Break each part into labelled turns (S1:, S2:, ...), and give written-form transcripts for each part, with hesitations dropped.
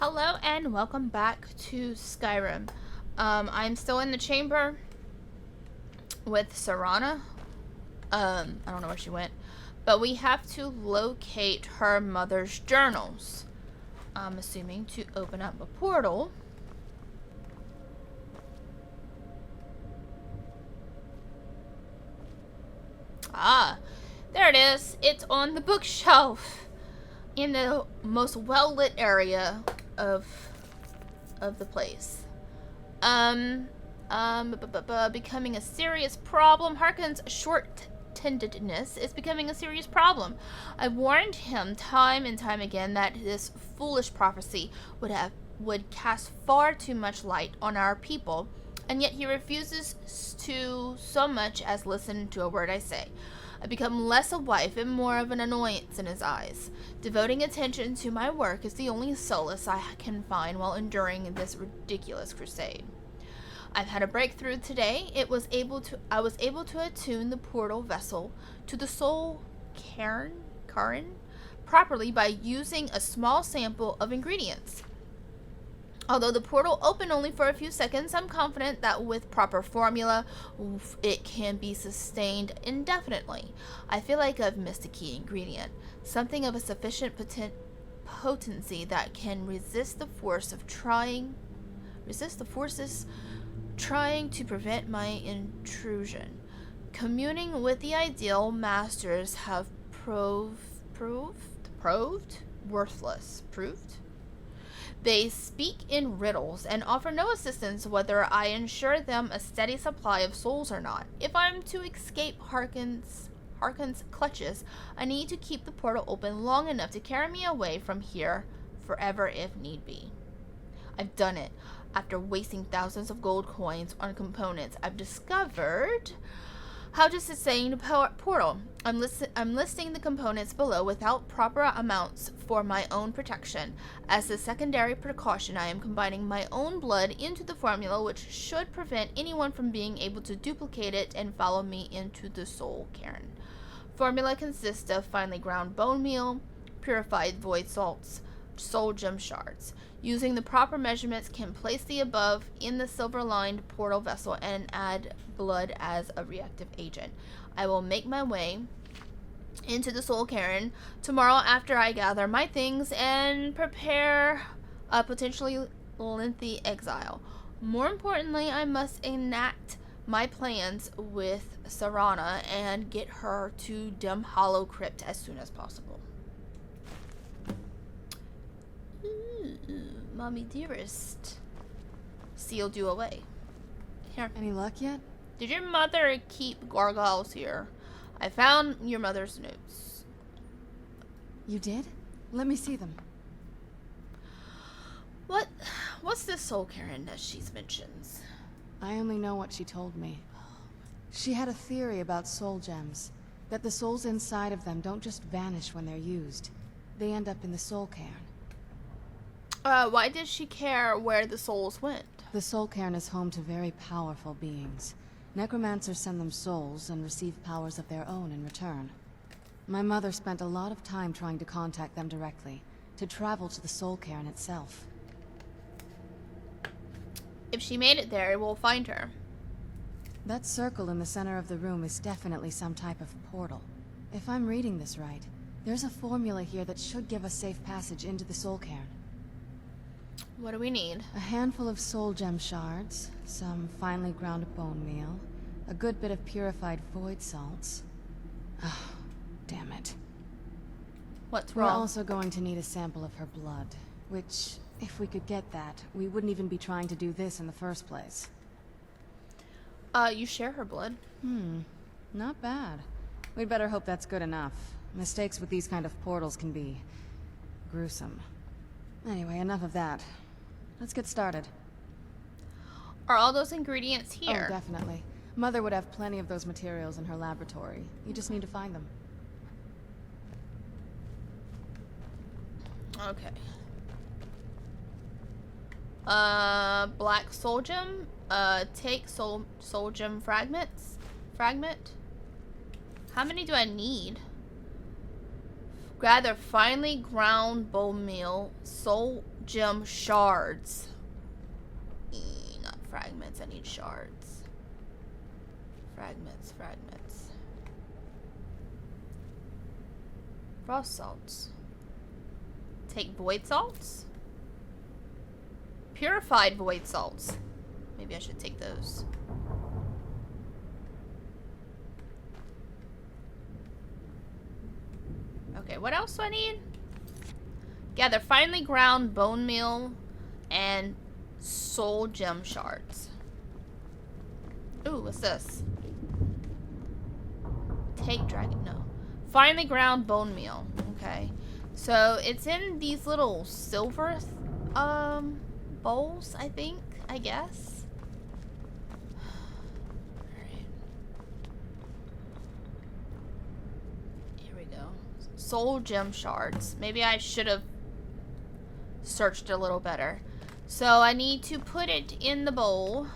S1: Hello and welcome back to Skyrim. I'm still in the chamber with Serana. I don't know where she went, but we have to locate her mother's journals. I'm assuming to open up a portal. Ah, there it is. It's on the bookshelf in the most well-lit area of the place. Becoming a serious problem. Harkin's short-tendedness is becoming a serious problem. I warned him time and time again that this foolish prophecy would cast far too much light on our people, and yet he refuses to so much as listen to a word I say. I become less a wife and more of an annoyance in his eyes. Devoting attention to my work is the only solace I can find while enduring this ridiculous crusade. I've had a breakthrough today. I was able to attune the portal vessel to the soul Cairn properly by using a small sample of ingredients. Although the portal opened only for a few seconds, I'm confident that with proper formula, it can be sustained indefinitely. I feel like I've missed a key ingredient, something of a sufficient potency that can resist the forces trying to prevent my intrusion. Communing with the ideal masters have proved worthless. They speak in riddles and offer no assistance whether I ensure them a steady supply of souls or not. If I'm to escape Harkin's clutches, I need to keep the portal open long enough to carry me away from here forever if need be. I've done it. After wasting thousands of gold coins on components, I've discovered how to sustain the portal. I'm listing the components below without proper amounts for my own protection. As a secondary precaution, I am combining my own blood into the formula, which should prevent anyone from being able to duplicate it and follow me into the soul cairn. Formula consists of finely ground bone meal, purified void salts, soul gem shards. Using the proper measurements, can place the above in the silver-lined portal vessel and add blood as a reactive agent. I will make my way into the soul cairn tomorrow after I gather my things and prepare a potentially lengthy exile. More importantly, I must enact my plans with Serana and get her to Dim Hollow Crypt as soon as possible. Mommy dearest, sealed you away. Here.
S2: Any luck yet?
S1: Did your mother keep gargoyles here? I found your mother's notes.
S2: You did? Let me see them.
S1: What's this soul cairn that she mentions?
S2: I only know what she told me. She had a theory about soul gems. That the souls inside of them don't just vanish when they're used. They end up in the soul cairn.
S1: Why did she care where the souls went?
S2: The soul cairn is home to very powerful beings. Necromancers send them souls and receive powers of their own in return. My mother spent a lot of time trying to contact them directly, to travel to the soul cairn itself.
S1: If she made it there, we'll find her.
S2: That circle in the center of the room is definitely some type of portal. If I'm reading this right, there's a formula here that should give us safe passage into the soul cairn.
S1: What do we need?
S2: A handful of soul gem shards, some finely ground bone meal, a good bit of purified void salts. Oh, damn it.
S1: What's
S2: We're
S1: wrong?
S2: also going to need a sample of her blood, which, if we could get that, we wouldn't even be trying to do this in the first place.
S1: You share her blood.
S2: Not bad. We'd better hope that's good enough. Mistakes with these kind of portals can be gruesome. Anyway, enough of that. Let's get started.
S1: Are all those ingredients here?
S2: Oh, definitely. Mother would have plenty of those materials in her laboratory. You just need to find them.
S1: Okay. Black soul gem. Take soul gem fragment. How many do I need? Gather finely ground bone meal, soul gem shards. Not fragments, I need shards. Fragments. Frost salts. Take void salts? Purified void salts. Maybe I should take those. Okay, what else do I need? Gather finely ground bone meal and soul gem shards. Ooh, what's this? Take dragon, no. Finely ground bone meal. Okay. So it's in these little silver bowls, I think, I guess. Alright. Here we go. Soul gem shards. Maybe I should have searched a little better. So I need to put it in the bowl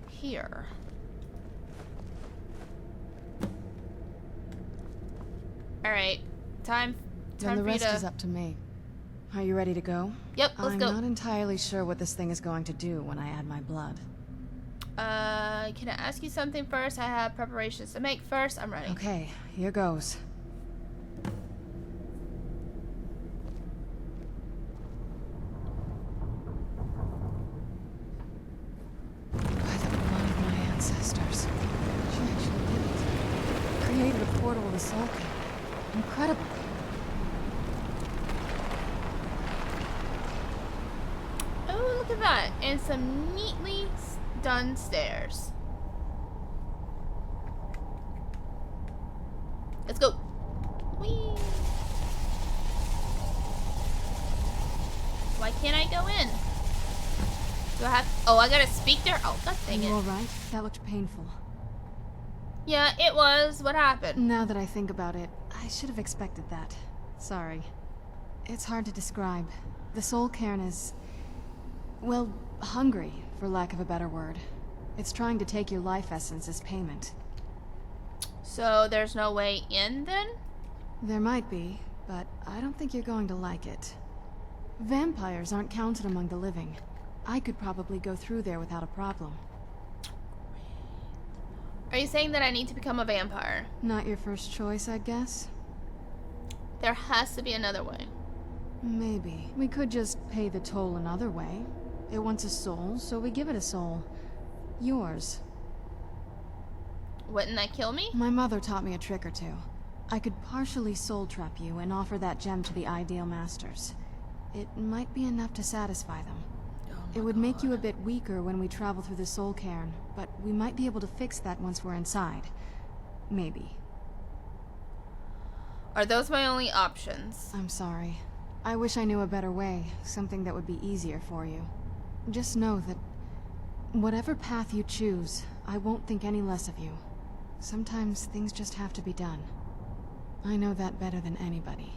S1: here. Alright. Time
S2: Then the
S1: for you
S2: rest
S1: to...
S2: is up to me. Are you ready to go?
S1: Yep, let's go.
S2: I'm not entirely sure what this thing is going to do when I add my blood.
S1: Can I ask you something first? I have preparations to make first. I'm ready.
S2: Okay, here goes. By the blood of my ancestors. She actually did it. Created a portal to the Soul King. Incredible.
S1: Oh, look at that. And some neatly done stairs. Let's go. Whee. Why can't I go in? Do I have... Oh, I gotta speak there? Oh, god dang
S2: You
S1: it.
S2: alright? That looked painful.
S1: Yeah, it was. What happened?
S2: Now that I think about it, I should have expected that. Sorry. It's hard to describe. The Soul Cairn is... well, hungry, for lack of a better word. It's trying to take your life essence as payment.
S1: So there's no way in then?
S2: There might be, but I don't think you're going to like it. Vampires aren't counted among the living. I could probably go through there without a problem.
S1: Are you saying that I need to become a vampire?
S2: Not your first choice, I'd guess?
S1: There has to be another way.
S2: Maybe. We could just pay the toll another way. It wants a soul, so we give it a soul. Yours.
S1: Wouldn't that kill me?
S2: My mother taught me a trick or two. I could partially soul trap you and offer that gem to the ideal masters. It might be enough to satisfy them. It would make you a bit weaker when we travel through the Soul Cairn, but we might be able to fix that once we're inside. Maybe.
S1: Are those my only options?
S2: I'm sorry. I wish I knew a better way, something that would be easier for you. Just know that whatever path you choose, I won't think any less of you. Sometimes things just have to be done. I know that better than anybody.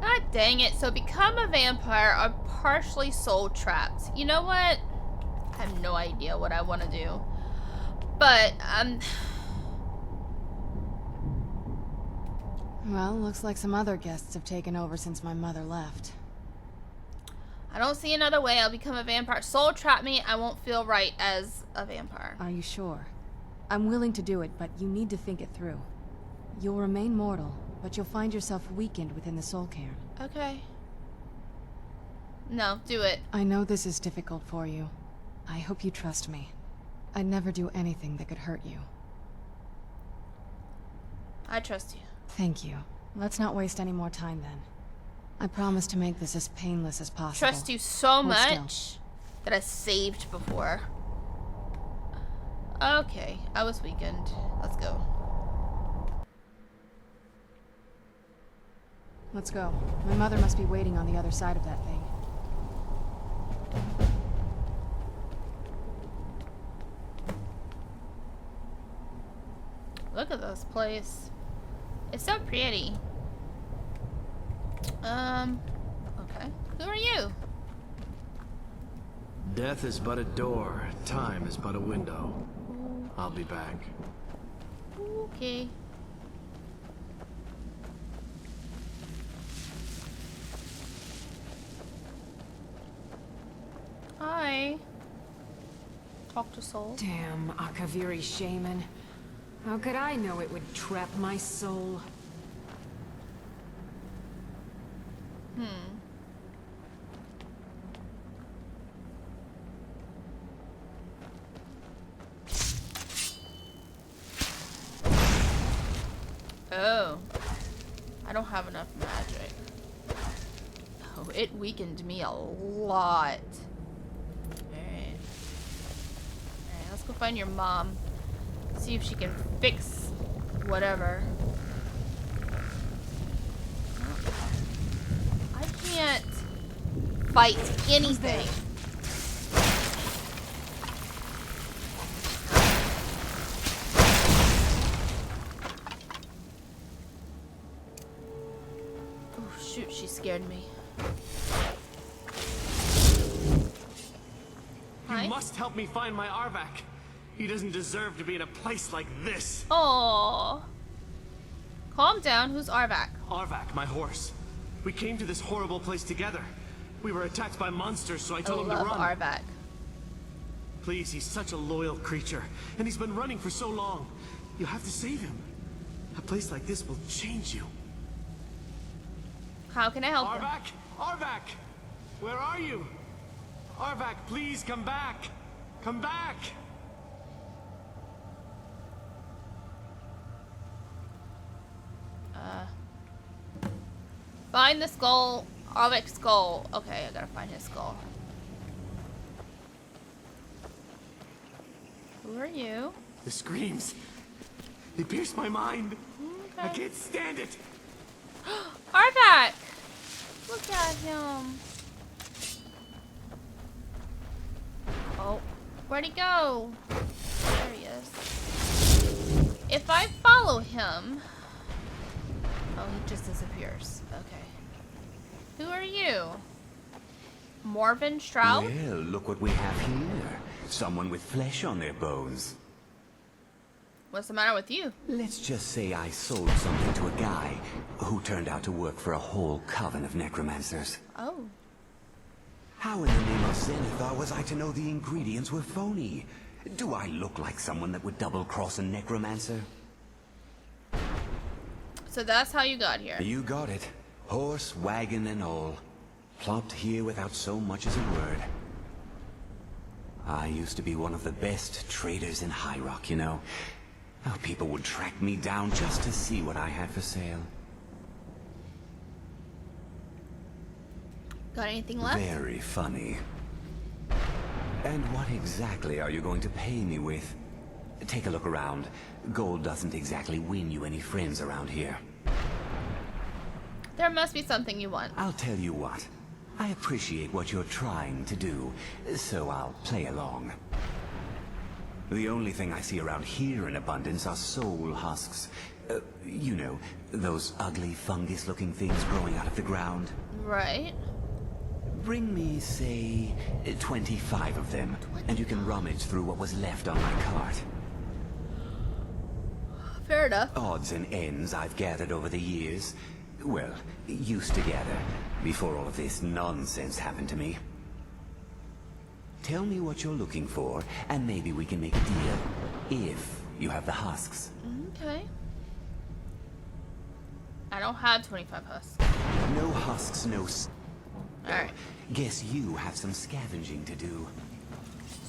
S1: God dang it. So become a vampire or partially soul trapped. You know what? I have no idea what I want to do. But,
S2: Well, looks like some other guests have taken over since my mother left.
S1: I don't see another way. I'll become a vampire. Soul trap me. I won't feel right as a vampire.
S2: Are you sure? I'm willing to do it, but you need to think it through. You'll remain mortal, but you'll find yourself weakened within the Soul Cairn.
S1: Okay. No, do it.
S2: I know this is difficult for you. I hope you trust me. I'd never do anything that could hurt you.
S1: I trust you.
S2: Thank you. Let's not waste any more time then. I promise to make this as painless as possible.
S1: Trust you so
S2: Hold
S1: much that I saved before. Okay, I was weakened. Let's go.
S2: Let's go. My mother must be waiting on the other side of that thing.
S1: Look at this place. It's so pretty. Okay. Who are you?
S3: Death is but a door, time is but a window. I'll be back.
S1: Okay. talk to soul.
S4: Damn Akaviri shaman. How could I know it would trap my soul?
S1: Oh. I don't have enough magic. Oh, it weakened me a lot. Alright. Alright, let's go find your mom. See if she can fix whatever. I can't fight anything. Oh shoot, she scared me. Hi?
S3: You must help me find my Arvak. He doesn't deserve to be in a place like this.
S1: Aww. Calm down. Who's Arvak?
S3: Arvak, my horse. We came to this horrible place together. We were attacked by monsters, so I told him to run.
S1: Arvak.
S3: Please, he's such a loyal creature, and he's been running for so long. You have to save him. A place like this will change you.
S1: How can I help him?
S3: Arvak! Arvak! Where are you? Arvak, please come back! Come back!
S1: Find the skull. Arvak's skull. Okay, I gotta find his skull. Who are you?
S3: The screams. They pierce my mind.
S1: Okay.
S3: I can't stand it.
S1: Arvak! Look at him. Oh, where'd he go? There he is. If I follow him... Oh, he just disappears. Okay. Who are you? Morven Stroud?
S5: Well, look what we have here. Someone with flesh on their bones.
S1: What's the matter with you?
S5: Let's just say I sold something to a guy who turned out to work for a whole coven of necromancers.
S1: Oh.
S5: How in the name of Zenithar was I to know the ingredients were phony? Do I look like someone that would double-cross a necromancer?
S1: So that's how you got here.
S5: You got it. Horse, wagon, and all. Plopped here without so much as a word. I used to be one of the best traders in High Rock, you know. Oh, people would track me down just to see what I had for sale.
S1: Got anything left?
S5: Very funny. And what exactly are you going to pay me with? Take a look around. Gold doesn't exactly win you any friends around here.
S1: There must be something you want.
S5: I'll tell you what. I appreciate what you're trying to do, so I'll play along. The only thing I see around here in abundance are soul husks. You know, those ugly fungus-looking things growing out of the ground.
S1: Right.
S5: Bring me, say, 25 of them, and you can rummage through what was left on my cart.
S1: Fair enough.
S5: Odds and ends I've gathered over the years. Well, used to gather, before all of this nonsense happened to me. Tell me what you're looking for, and maybe we can make a deal, if you have the husks.
S1: Okay. I don't have 25 husks.
S5: No husks, no
S1: Alright.
S5: Guess you have some scavenging to do.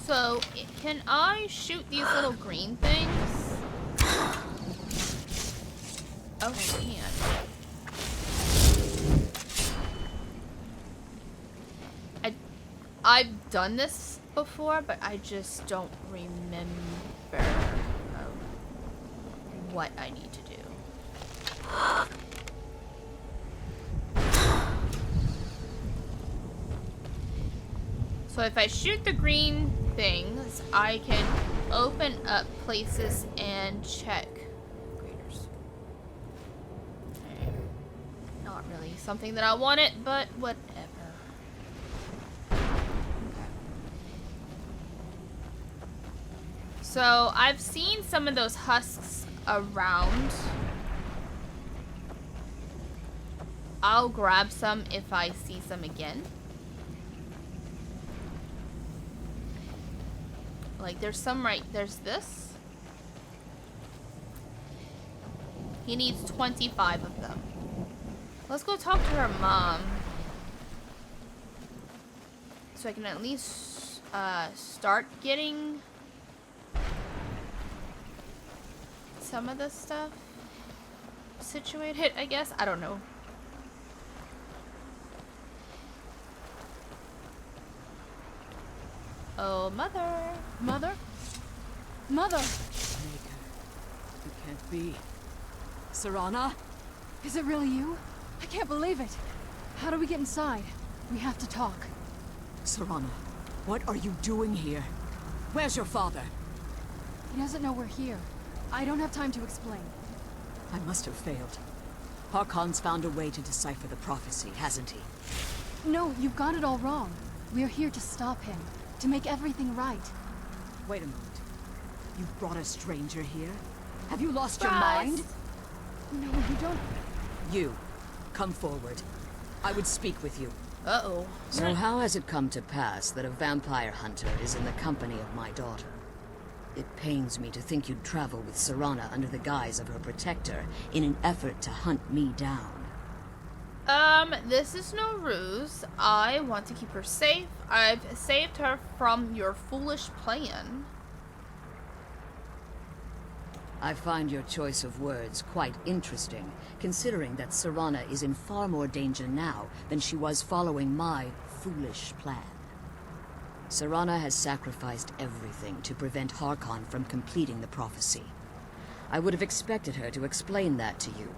S1: So, can I shoot these little green things? Oh, I can. I've done this before, but I just don't remember what I need to do. So if I shoot the green things, I can open up places and check. Graders. Not really something that I wanted, but whatever. So I've seen some of those husks around. I'll grab some if I see some again. Like, there's some there's this. He needs 25 of them. Let's go talk to her mom. So I can at least start getting some of this stuff situated, I guess. I don't know. Oh, mother.
S2: Mother? Mother!
S6: Maker, it can't be. Serana?
S2: Is it really you? I can't believe it. How do we get inside? We have to talk.
S6: Serana, what are you doing here? Where's your father?
S2: He doesn't know we're here. I don't have time to explain.
S6: I must have failed. Harkon's found a way to decipher the prophecy, hasn't he?
S2: No, you've got it all wrong. We're here to stop him. To make everything right.
S6: Wait a moment. You've brought a stranger here? Have you lost your
S1: Surprise.
S6: mind?
S2: No, you don't...
S6: You, come forward. I would speak with you.
S1: Uh-oh.
S7: So how has it come to pass that a vampire hunter is in the company of my daughter? It pains me to think you'd travel with Serana under the guise of her protector in an effort to hunt me down.
S1: This is no ruse. I want to keep her safe. I've saved her from your foolish plan.
S7: I find your choice of words quite interesting, considering that Serana is in far more danger now than she was following my foolish plan. Serana has sacrificed everything to prevent Harkon from completing the prophecy. I would have expected her to explain that to you.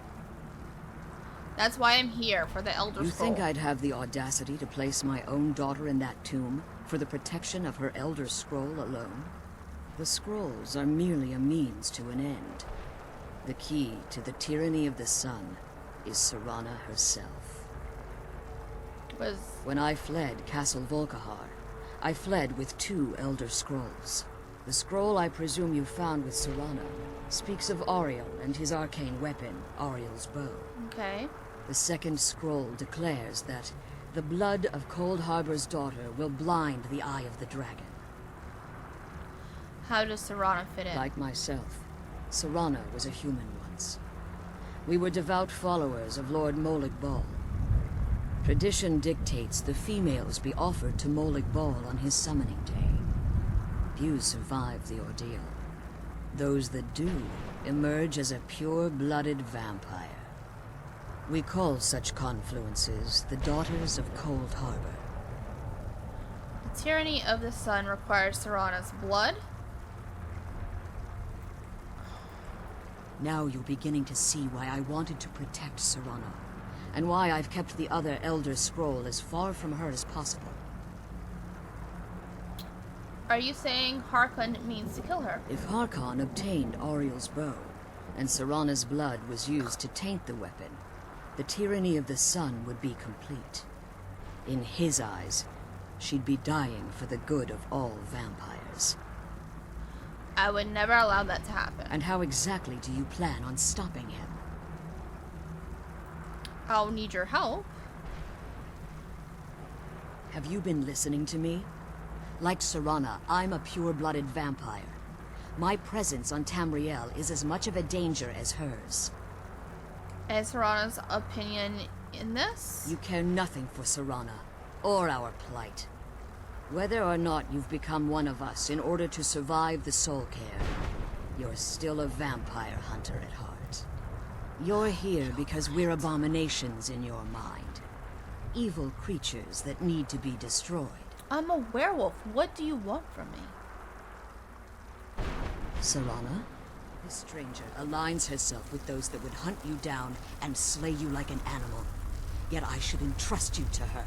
S1: That's why I'm here, for the Elder
S7: You
S1: Scroll.
S7: think I'd have the audacity to place my own daughter in that tomb for the protection of her Elder Scroll alone? The scrolls are merely a means to an end. The key to the tyranny of the sun is Serana herself. When I fled Castle Volkihar, I fled with 2 Elder Scrolls. The scroll I presume you found with Serana speaks of Auriel and his arcane weapon, Auriel's bow.
S1: Okay.
S7: The second scroll declares that the blood of Cold Harbor's daughter will blind the eye of the dragon.
S1: How does Serana fit in?
S7: Like myself, Serana was a human once. We were devout followers of Lord Molig Bal. Tradition dictates the females be offered to Molig Bal on his summoning day. Few survive the ordeal. Those that do emerge as a pure-blooded vampire. We call such confluences the Daughters of Cold Harbor.
S1: The tyranny of the sun requires Serana's blood.
S7: Now you're beginning to see why I wanted to protect Serana, and why I've kept the other Elder Scroll as far from her as possible.
S1: Are you saying Harkon means to kill her?
S7: If Harkon obtained Auriel's bow, and Serana's blood was used to taint the weapon, the tyranny of the sun would be complete. In his eyes, she'd be dying for the good of all vampires.
S1: I would never allow that to happen.
S7: And how exactly do you plan on stopping him?
S1: I'll need your help.
S7: Have you been listening to me? Like Serana, I'm a pure-blooded vampire. My presence on Tamriel is as much of a danger as hers.
S1: Is Serana's opinion in this?
S7: You care nothing for Serana, or our plight. Whether or not you've become one of us in order to survive the Soul Cairn, you're still a vampire hunter at heart. You're here because we're abominations in your mind. Evil creatures that need to be destroyed.
S1: I'm a werewolf. What do you want from me?
S7: Serana? This stranger aligns herself with those that would hunt you down and slay you like an animal. Yet I should entrust you to her.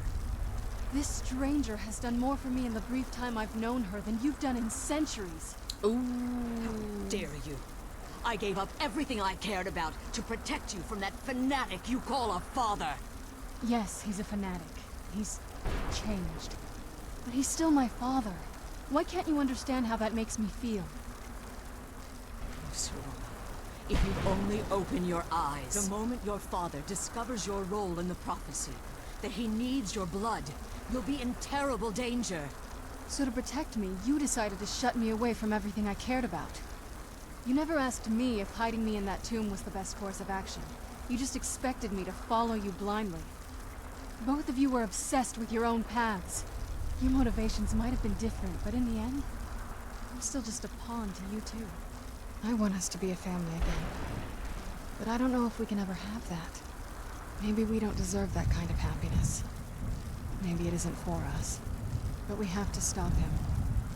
S2: This stranger has done more for me in the brief time I've known her than you've done in centuries.
S1: Ooh.
S6: Dare you? I gave up everything I cared about to protect you from that fanatic you call a father.
S2: Yes, he's a fanatic. He's changed. But he's still my father. Why can't you understand how that makes me feel?
S6: Oh, Serana, if you only open your eyes. The moment your father discovers your role in the prophecy, that he needs your blood, you'll be in terrible danger.
S2: So to protect me, you decided to shut me away from everything I cared about. You never asked me if hiding me in that tomb was the best course of action. You just expected me to follow you blindly. Both of you were obsessed with your own paths. Your motivations might have been different, but in the end, I'm still just a pawn to you two. I want us to be a family again. But I don't know if we can ever have that. Maybe we don't deserve that kind of happiness. Maybe it isn't for us. But we have to stop him,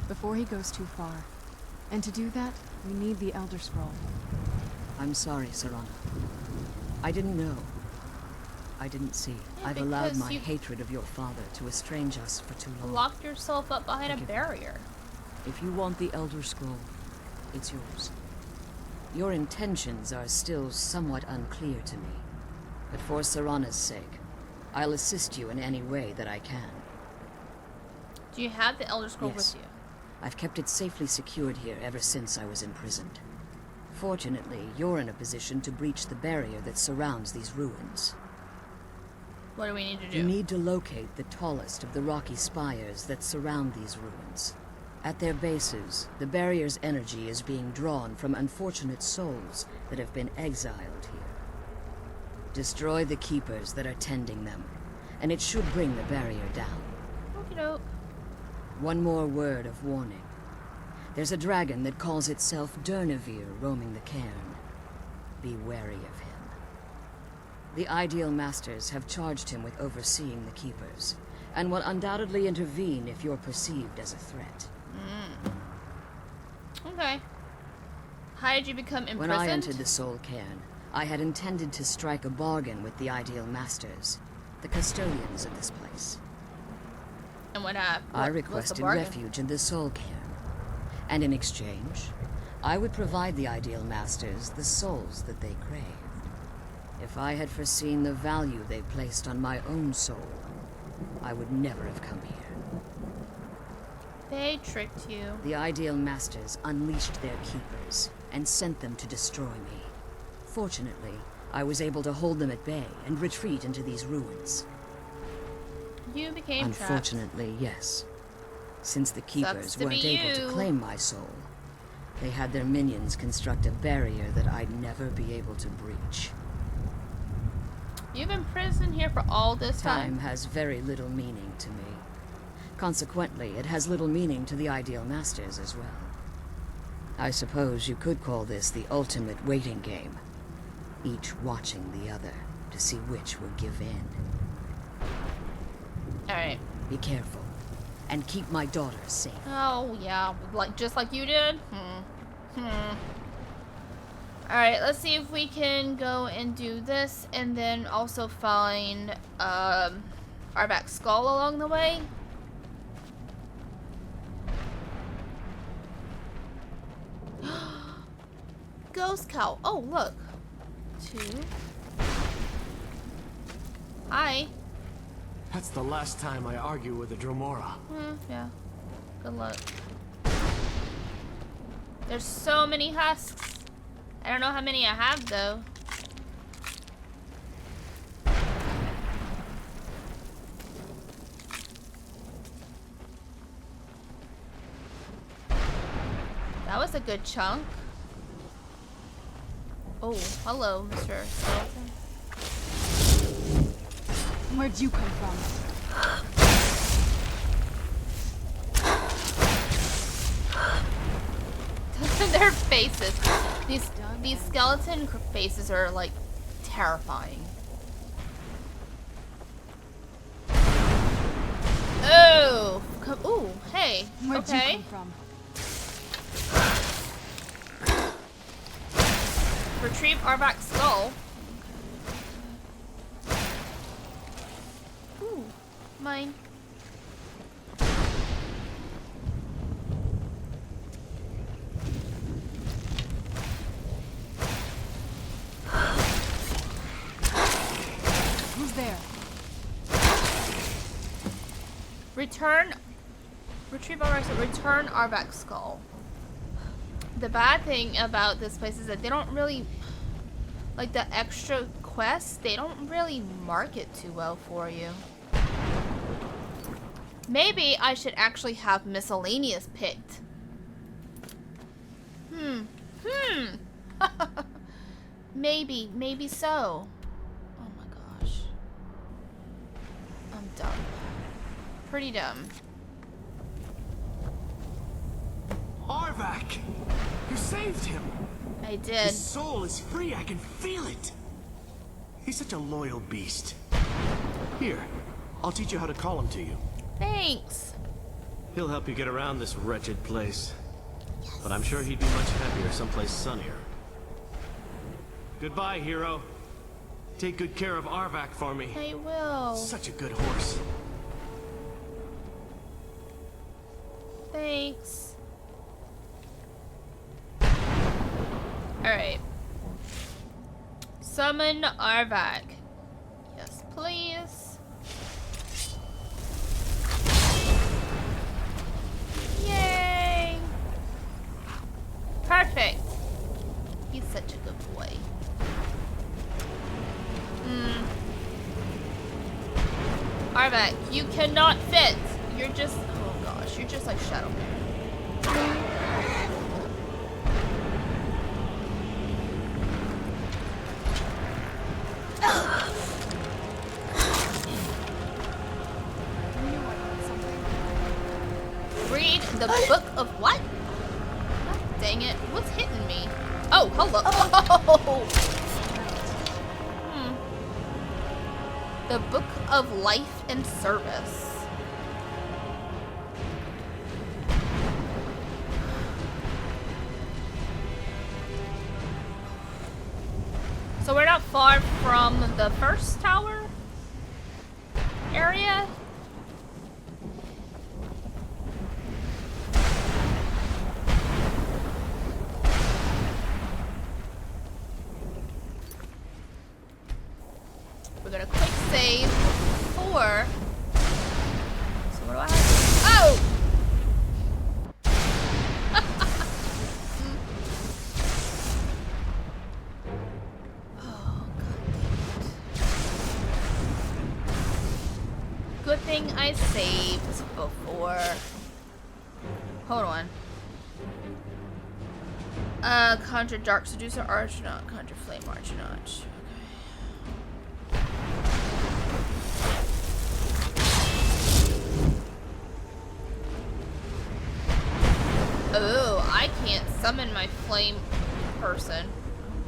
S2: before he goes too far. And to do that, we need the Elder Scroll.
S7: I'm sorry, Serana. I didn't know. I didn't see.
S1: Yeah,
S7: I've allowed
S1: because
S7: my
S1: you
S7: hatred of your father to estrange us for too long.
S1: Locked yourself up behind a
S7: Forgive me.
S1: barrier.
S7: If you want the Elder Scroll, it's yours. Your intentions are still somewhat unclear to me. But for Serana's sake, I'll assist you in any way that I can.
S1: Do you have the Elder Scroll
S7: Yes.
S1: with you?
S7: I've kept it safely secured here ever since I was imprisoned. Fortunately, you're in a position to breach the barrier that surrounds these ruins.
S1: What do we need to do?
S7: You need to locate the tallest of the rocky spires that surround these ruins. At their bases, the barrier's energy is being drawn from unfortunate souls that have been exiled here. Destroy the keepers that are tending them, and it should bring the barrier down.
S1: Okey-doke.
S7: One more word of warning. There's a dragon that calls itself Durnevere roaming the Cairn. Be wary of him. The Ideal Masters have charged him with overseeing the Keepers, and will undoubtedly intervene if you're perceived as a threat.
S1: Okay. How did you become imprisoned?
S7: When I entered the Soul Cairn, I had intended to strike a bargain with the Ideal Masters, the custodians of this place.
S1: And what
S7: I
S1: what's the
S7: requested
S1: bargain?
S7: refuge in the Soul Cairn, and in exchange, I would provide the Ideal Masters the souls that they craved. If I had foreseen the value they placed on my own soul, I would never have come here.
S1: They tricked you.
S7: The Ideal Masters unleashed their keepers and sent them to destroy me. Fortunately, I was able to hold them at bay and retreat into these ruins.
S1: You became trapped.
S7: Unfortunately, yes. Since the keepers
S1: to
S7: weren't
S1: be
S7: able to
S1: you.
S7: claim my soul, they had their minions construct a barrier that I'd never be able to breach.
S1: You've been imprisoned here for all this
S7: Time
S1: time.
S7: has very little meaning to me. Consequently, it has little meaning to the Ideal Masters as well. I suppose you could call this the ultimate waiting game, each watching the other to see which will give in.
S1: Alright.
S7: Be careful, and keep my daughter safe.
S1: Oh, yeah. Just like you did? Alright, let's see if we can go and do this, and then also find, Arvak's skull along the way. Ghost cow. Oh, look. 2. Hi.
S3: That's the last time I argue with a Dromora.
S1: Yeah. Good luck. There's so many husks. I don't know how many I have, though. That was a good chunk. Oh, hello, Mr. Skeleton.
S2: Where'd you come from?
S1: Their faces. These skeleton faces are like terrifying. Oh, ooh, hey.
S2: Where'd
S1: Okay.
S2: you come from?
S1: Retrieve Arvak's skull. Ooh, mine.
S2: Who's there?
S1: Retrieve Arvak's skull. The bad thing about this place is that they don't really, like the extra quests, they don't really market too well for you. Maybe I should actually have miscellaneous picked. Maybe so. Oh my gosh. I'm dumb. Pretty dumb.
S3: Arvak! You saved him!
S1: I did.
S3: His soul is free, I can feel it! He's such a loyal beast. Here, I'll teach you how to call him to you.
S1: Thanks.
S3: He'll help you get around this wretched place. But I'm sure he'd be much happier someplace sunnier. Goodbye, hero. Take good care of Arvak for me.
S1: I will.
S3: Such a good horse.
S1: Thanks. Alright. Summon Arvak. Yes, please. Yay! Perfect. He's such a good boy. Arvak, you cannot fit. You're just, oh gosh, you're just like Shadowmere. Read the book of what? God dang it, what's hitting me? Oh, hello. Oh. The Book of Life and Service. So we're not far from the first tower area. We're gonna quick save for. So what do I have? Oh! Oh, God damn it. Good thing I saved before. Hold on. Conjure Dark Seducer Archnaut, Conjure Flame Archnaut. Oh, I can't summon my flame person.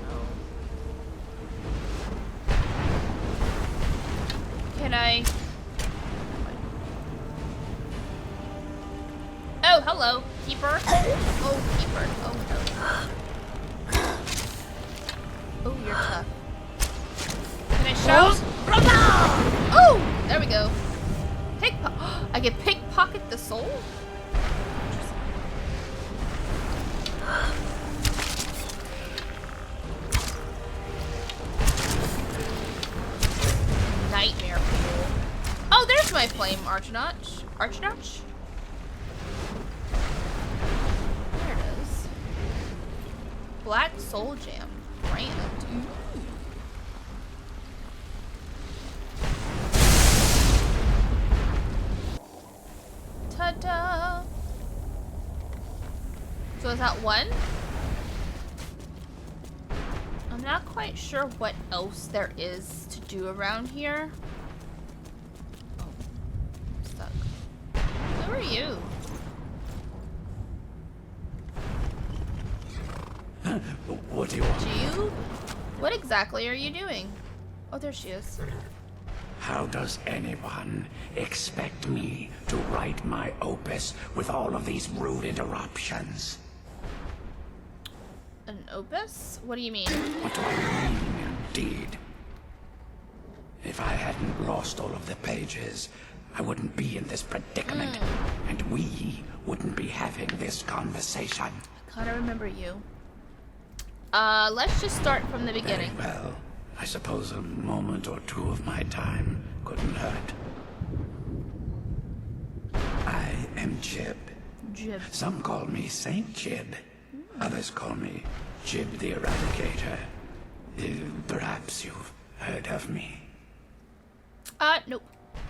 S1: Oh, no. Can I? Oh, hello, Keeper. Oh, Keeper. Oh, no. Oh, you're tough. Can I shout? Oh, there we go. I can pickpocket the soul? Nightmare pool. Oh, there's my flame Archnaut. Archnaut? There it is. Black Soul Gem. Brand. Ta-da! So is that one? I'm not quite sure what else there is to do around here. Oh, I'm stuck. Who are you?
S8: What do you want?
S1: You? What exactly are you doing? Oh, there she is.
S8: How does anyone expect me to write my opus with all of these rude interruptions?
S1: An opus? What do you mean?
S8: What do I mean, indeed? If I hadn't lost all of the pages, I wouldn't be in this predicament, and we wouldn't be having this conversation.
S1: I kinda remember you. Let's just start from the beginning.
S8: Very well. I suppose a moment or two of my time couldn't hurt. I am Jib.
S1: Jib.
S8: Some call me Saint Jib. Others call me Jib the Eradicator. Perhaps you've heard of me.
S1: Nope.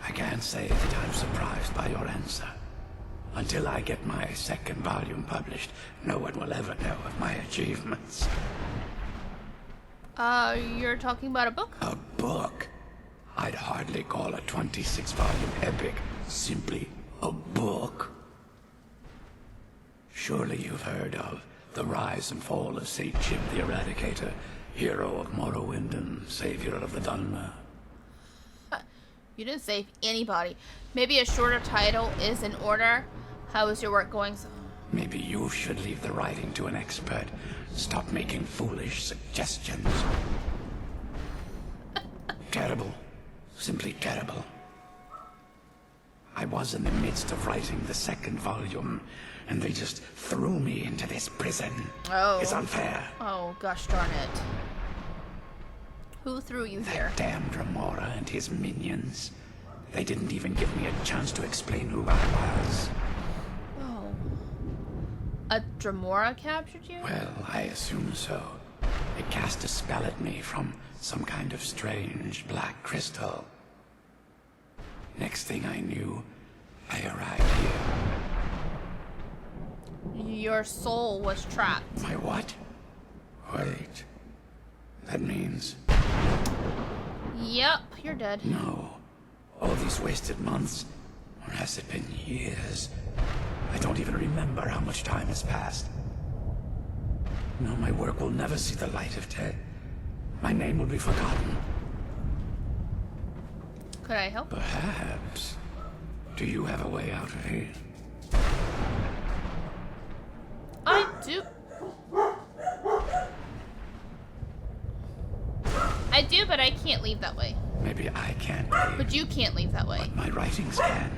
S8: I can't say that I'm surprised by your answer. Until I get my second volume published, no one will ever know of my achievements.
S1: You're talking about a book?
S8: A book? I'd hardly call a 26-volume epic simply a book. Surely you've heard of the rise and fall of St. Chip the Eradicator, hero of Morrowind and savior of the Dunmer.
S1: You didn't save anybody. Maybe a shorter title is in order. How is your work going?
S8: Maybe you should leave the writing to an expert. Stop making foolish suggestions. Terrible. Simply terrible. I was in the midst of writing the second volume, and they just threw me into this prison.
S1: Oh.
S8: It's unfair.
S1: Oh, gosh darn it. Who threw you here?
S8: That damned Remora and his minions. They didn't even give me a chance to explain who I was.
S1: Oh. A Dremora captured you?
S8: Well, I assume so. It cast a spell at me from some kind of strange black crystal. Next thing I knew, I arrived here.
S1: Your soul was trapped.
S8: My what? Wait. That means...
S1: Yep, you're dead.
S8: No. All these wasted months, or has it been years? I don't even remember how much time has passed. No, my work will never see the light of day. My name will be forgotten.
S1: Could I help?
S8: Perhaps. Do you have a way out of here?
S1: I do. I do, but I can't leave that way.
S8: Maybe I can't leave,
S1: But you can't leave that way.
S8: but my writings can.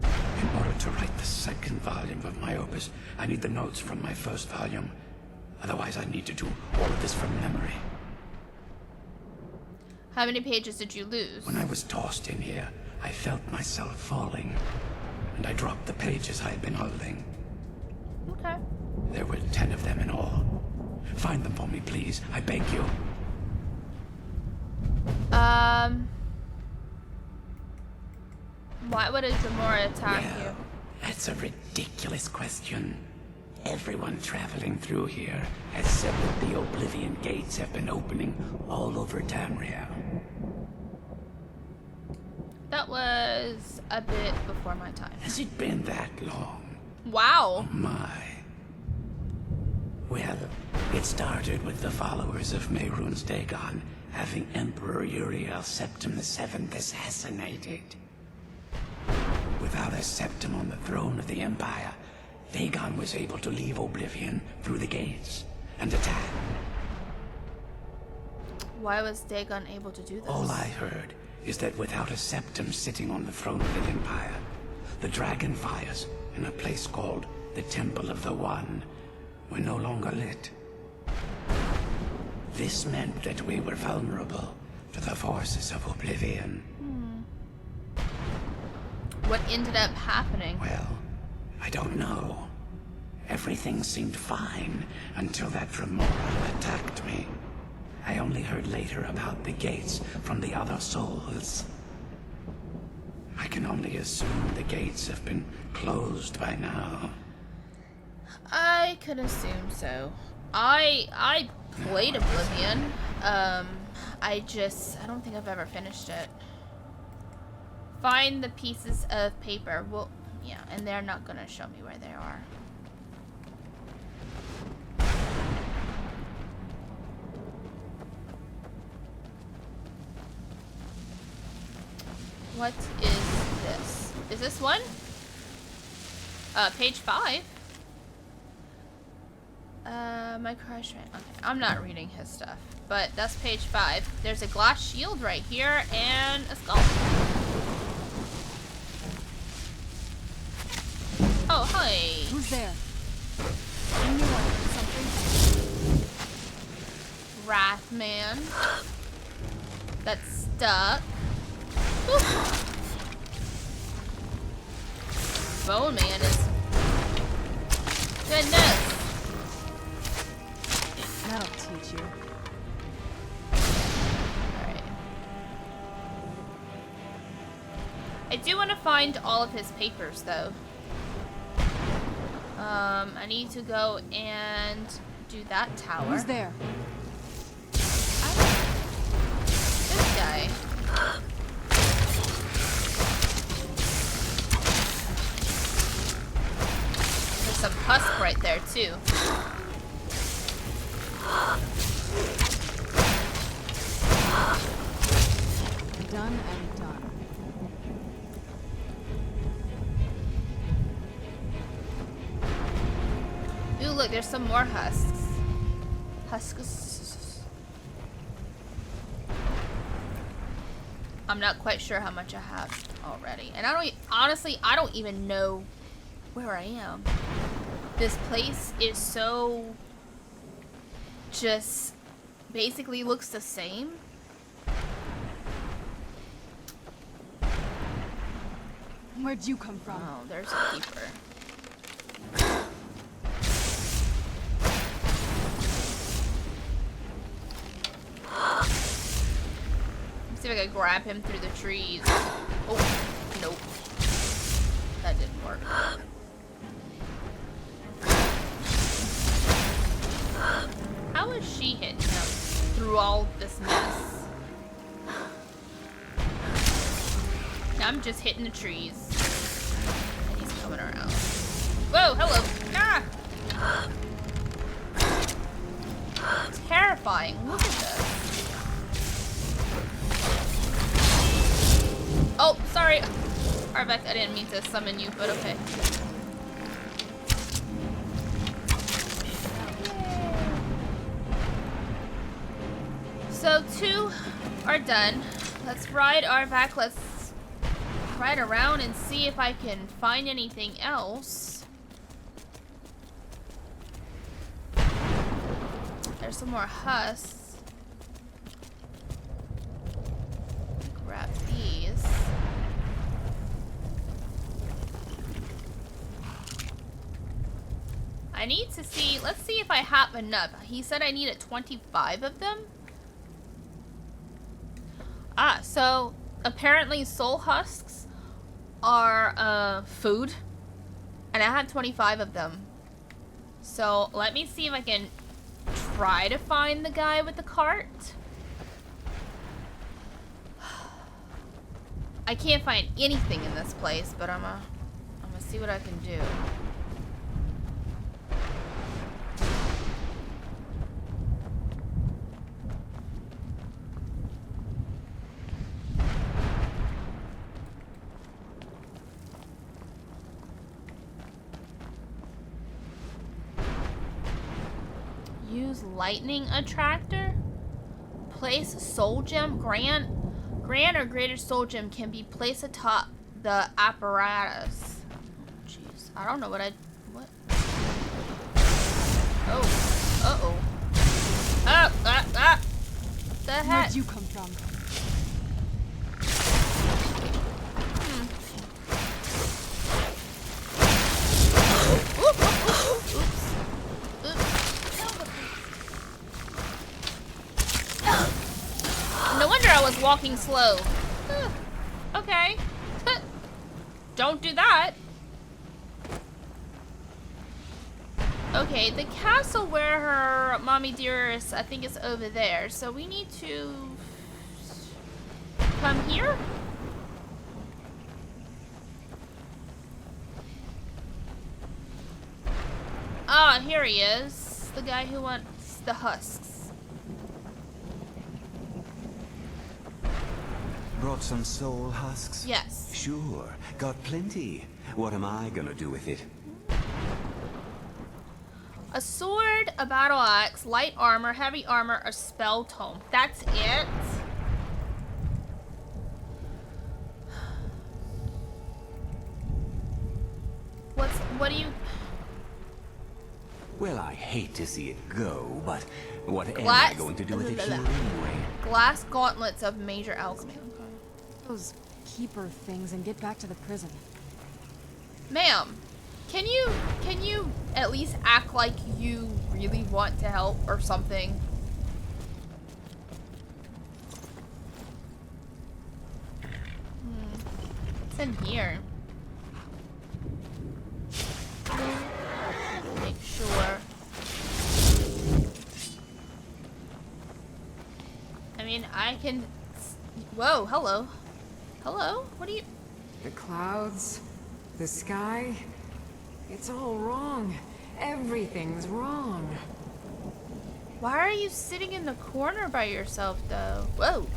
S8: In order to write the second volume of my opus, I need the notes from my first volume. Otherwise, I need to do all of this from memory.
S1: How many pages did you lose?
S8: When I was tossed in here, I felt myself falling, and I dropped the pages I had been holding.
S1: Okay.
S8: There were 10 of them in all. Find them for me, please. I beg you.
S1: Why would a Dremora attack
S8: Well,
S1: you?
S8: that's a ridiculous question. Everyone traveling through here has said that the Oblivion gates have been opening all over Tamriel.
S1: That was a bit before my time.
S8: Has it been that long?
S1: Wow.
S8: My. Well, it started with the followers of Mehrunes Dagon having Emperor Uriel Septim VII assassinated. Without a Septim on the throne of the Empire, Dagon was able to leave Oblivion through the gates and attack.
S1: Why was Dagon able to do this?
S8: All I heard is that without a Septim sitting on the throne of the Empire, the dragon fires in a place called the Temple of the One were no longer lit. This meant that we were vulnerable to the forces of Oblivion.
S1: What ended up happening?
S8: Well, I don't know. Everything seemed fine until that Remora attacked me. I only heard later about the gates from the other souls. I can only assume the gates have been closed by now.
S1: I could assume so. I played Oblivion. I don't think I've ever finished it. Find the pieces of paper. Well, yeah, and they're not gonna show me where they are. What is this? Is this one? Page 5. My crush ran. Okay, I'm not reading his stuff, but that's page 5. There's a glass shield right here and a skull. Oh, hi.
S4: Who's there?
S1: Wrathman. That's stuck. Whew. Bone Man is... Goodness.
S2: That'll teach you.
S1: Alright. I do want to find all of his papers, though. I need to go and do that tower.
S2: Who's there?
S1: This guy. There's some husk right there, too.
S2: Done and done.
S1: Ooh, look, there's some more husks. Husks. I'm not quite sure how much I have already. And honestly, I don't even know where I am. This place is so just basically looks the same.
S2: Where'd you come from?
S1: Oh, there's a keeper. Let's see if I can grab him through the trees. Oh, nope. That didn't work. How is she hitting him through all this mess? I'm just hitting the trees. And he's coming around. Whoa, hello. Ah! Terrifying. Look at this. Oh, sorry. Arvak, I didn't mean to summon you, but okay. So 2 are done. Let's ride Arvak. Let's ride around and see if I can find anything else. There's some more husks. Grab these. I need to see, let's see if I have enough. He said I needed 25 of them. Ah, so apparently soul husks are food, and I had 25 of them. So let me see if I can try to find the guy with the cart. I can't find anything in this place, but I'm gonna see what I can do. Use lightning attractor. Place soul gem. Grand or greater soul gem can be placed atop the apparatus. Oh, jeez. I don't know what. Oh. Uh-oh. The heck?
S2: Where'd you come from?
S1: No wonder I was walking slow. Okay. Don't do that. Okay, the castle where her mommy dearest, I think, is over there. So we need to come here. Ah, here he is. The guy who wants the husks.
S5: Brought some soul husks?
S1: Yes.
S5: Sure, got plenty. What am I gonna do with it?
S1: A sword, a battle axe, light armor, heavy armor, a spell tome. That's it? What do you...
S5: Well, I hate to see it go, but what am
S1: Glass-
S5: I going to do with it here anyway?
S1: Glass gauntlets of major alchemy.
S2: Those keeper things and get back to the prison.
S1: Ma'am, can you at least act like you really want to help or something? What's in here? Make sure. I mean, I can... Whoa, hello. Hello? What are you...
S4: The clouds, the sky, it's all wrong. Everything's wrong.
S1: Why are you sitting in the corner by yourself, though? Whoa.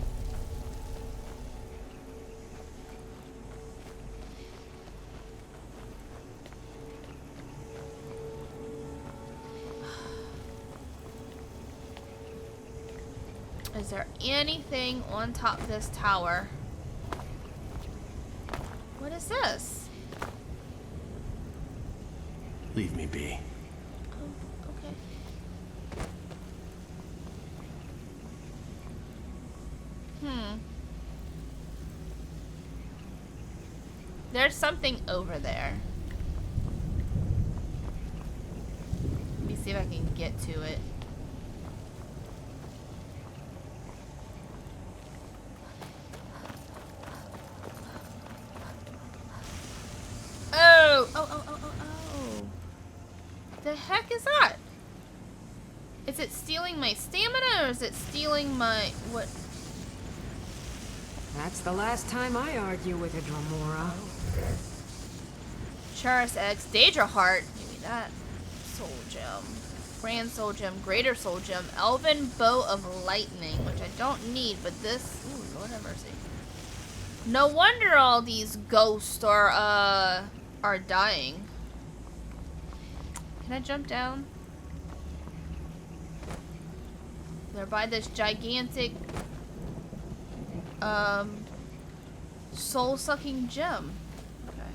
S1: Is there anything on top of this tower? What is this?
S3: Leave me be.
S1: Oh, okay. There's something over there. Let me see if I can get to it. Oh. The heck is that? Is it stealing my stamina or is it stealing my... what?
S4: That's the last time I argue with a Dromora.
S1: Charis X, Daedra Heart. Give me that. Soul Gem. Grand Soul Gem, Greater Soul Gem, Elven Bow of Lightning, which I don't need, but this... Ooh, Lord have mercy. No wonder all these ghosts are dying. Can I jump down? They're by this gigantic soul-sucking gem. Okay.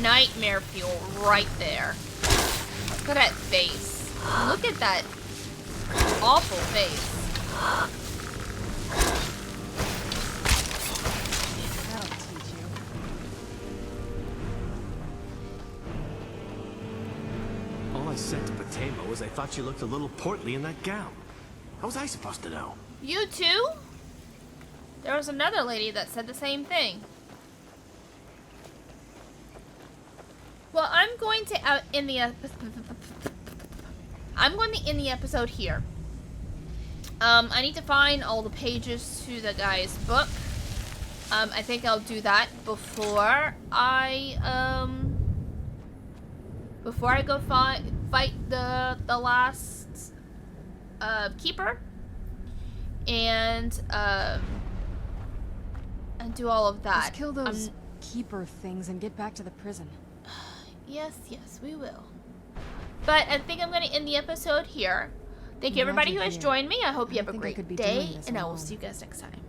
S1: Nightmare fuel right there. Look at that face. Look at that awful face.
S2: That'll teach you.
S3: All I said to Patema was I thought you looked a little portly in that gown. How was I supposed to know?
S1: You too? There was another lady that said the same thing. Well, I'm going to end the episode here. I need to find all the pages to the guy's book. I think I'll do that before I go fight the last keeper and do all of that.
S2: Let's kill those keeper things and get back to the prison.
S1: Yes, we will. But I think I'm going to end the episode here. Thank you everybody who has joined me. I hope you have a great day, and I will see you guys next time.